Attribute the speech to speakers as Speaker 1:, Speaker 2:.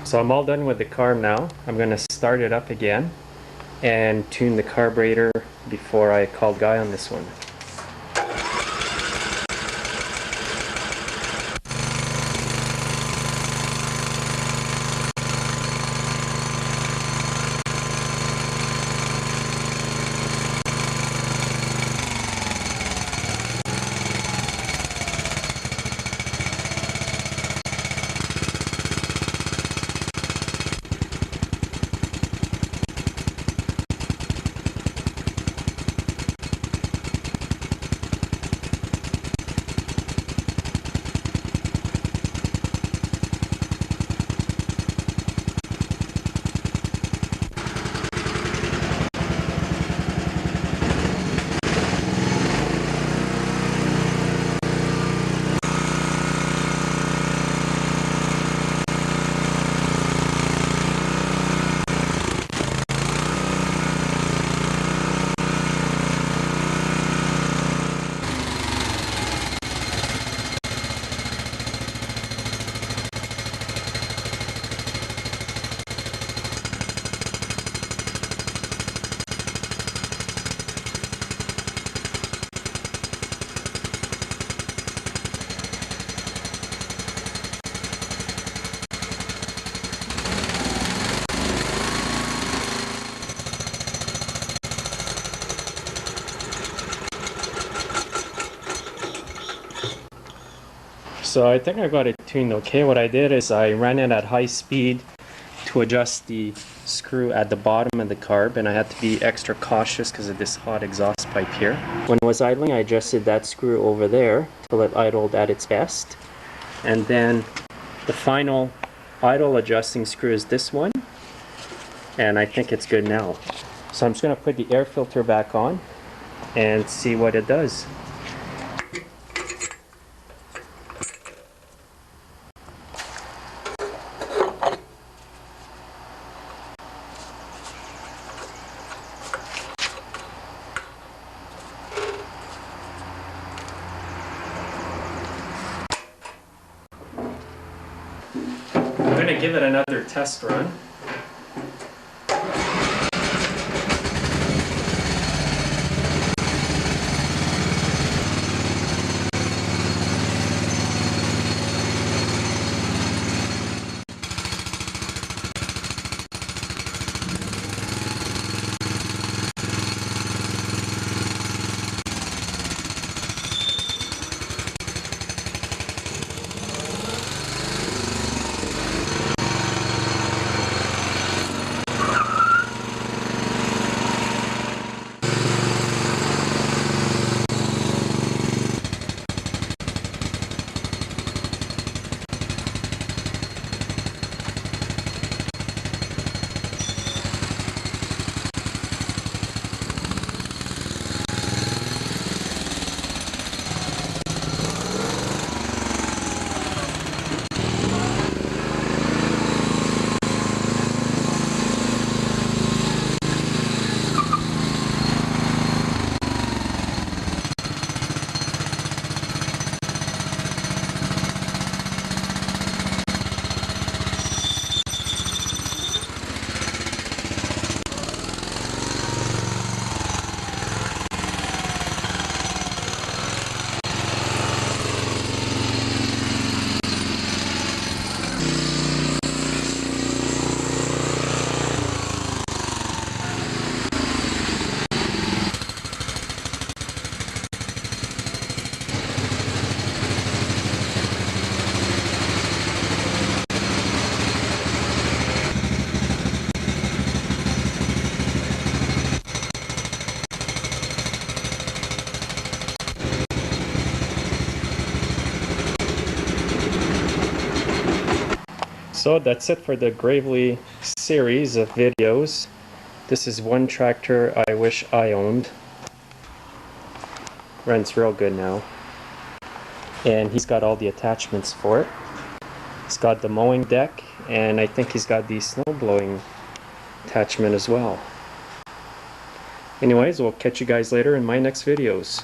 Speaker 1: So I'm all done with the carb now. I'm going to start it up again and tune the carburetor before I call Guy on this one. So I think I got it tuned okay. What I did is I ran it at high speed to adjust the screw at the bottom of the carb, and I had to be extra cautious because of this hot exhaust pipe here. When it was idling, I adjusted that screw over there till it idled at its best. And then the final idle adjusting screw is this one, and I think it's good now. So I'm just going to put the air filter back on and see what it does. I'm going to give it another test run. So that's it for the Gravely series of videos. This is one tractor I wish I owned. Runs real good now. And he's got all the attachments for it. He's got the mowing deck, and I think he's got the snow blowing attachment as well. Anyways, we'll catch you guys later in my next videos.